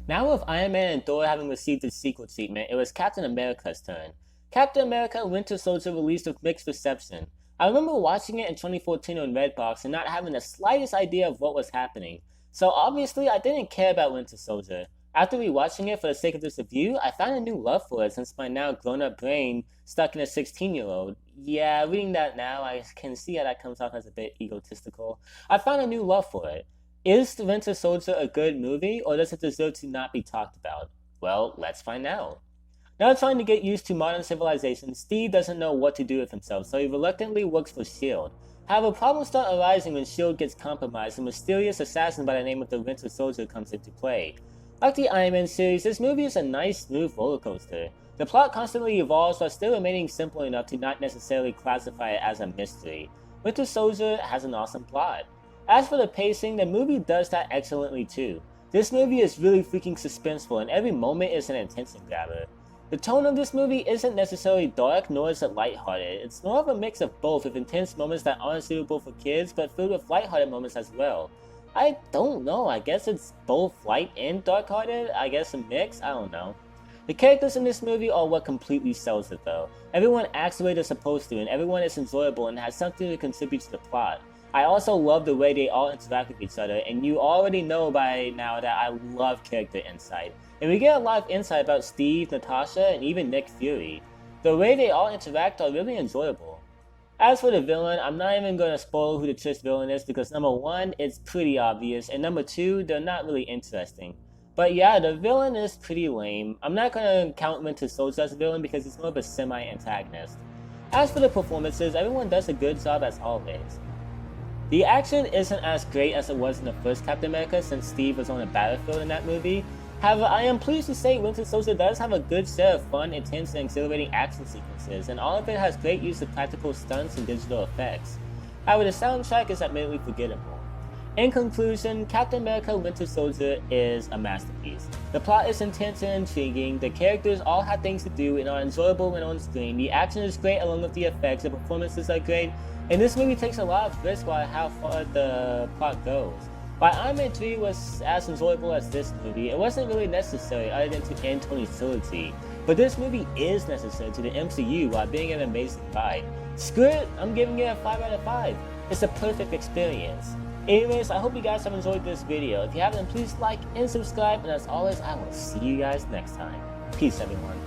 Now with Iron Man and Thor having received its sequel treatment, it was Captain America's turn. Captain America and Winter Soldier released with mixed reception. I remember watching it in 2014 on Redbox and not having the slightest idea of what was happening. So obviously I didn't care about Winter Soldier. After rewatching it for the sake of this review, I found a new love for it since my now grown-up brain stuck in a 16-year-old. Yeah, reading that now, I can see how that comes off as a bit egotistical. I found a new love for it. Is The Winter Soldier a good movie, or does it deserve to not be talked about? Well, let's find out. Now trying to get used to modern civilization, Steve doesn't know what to do with himself, so he reluctantly works for S.H.I.E.L.D. However, problems start arising when S.H.I.E.L.D. gets compromised and a mysterious assassin by the name of the Winter Soldier comes into play. Like the Iron Man series, this movie is a nice, smooth roller coaster. The plot constantly evolves while still remaining simple enough to not necessarily classify it as a mystery. Winter Soldier has an awesome plot. As for the pacing, the movie does that excellently too. This movie is really freaking suspenseful and every moment is an attention grabber. The tone of this movie isn't necessarily dark nor is it lighthearted. It's more of a mix of both, with intense moments that aren't suitable for kids but filled with lighthearted moments as well. I don't know, I guess it's both light and dark-hearted? I guess a mix? I don't know. The characters in this movie are what completely sells it though. Everyone acts the way they're supposed to and everyone is enjoyable and has something to contribute to the plot. I also love the way they all interact with each other, and you already know by now that I love character insight. And we get a lot of insight about Steve, Natasha, and even Nick Fury. The way they all interact are really enjoyable. As for the villain, I'm not even going to spoil who the twist villain is because number 1, it's pretty obvious, and number 2, they're not really interesting. But yeah, the villain is pretty lame. I'm not going to count Winter Soldier as a villain because he's more of a semi-antagonist. As for the performances, everyone does a good job as always. The action isn't as great as it was in the first Captain America since Steve was on the battlefield in that movie. However, I am pleased to say Winter Soldier does have a good set of fun, intense, and exhilarating action sequences, and all of it has great use of practical stunts and digital effects. However, the soundtrack is admittedly forgettable. In conclusion, Captain America Winter Soldier is a masterpiece. The plot is intense and intriguing, the characters all have things to do and are enjoyable when on screen, the action is great along with the effects, the performances are great, and this movie takes a lot of risk on how far the plot goes. While Iron Man 3 was as enjoyable as this movie, it wasn't really necessary other than to end Tony's trilogy. But this movie is necessary to the MCU while being an amazing ride. Screw it, I'm giving it a 5 out of 5. It's a perfect experience. Anyways, I hope you guys have enjoyed this video. If you haven't, please like and subscribe, and as always, I will see you guys next time. Peace, everyone.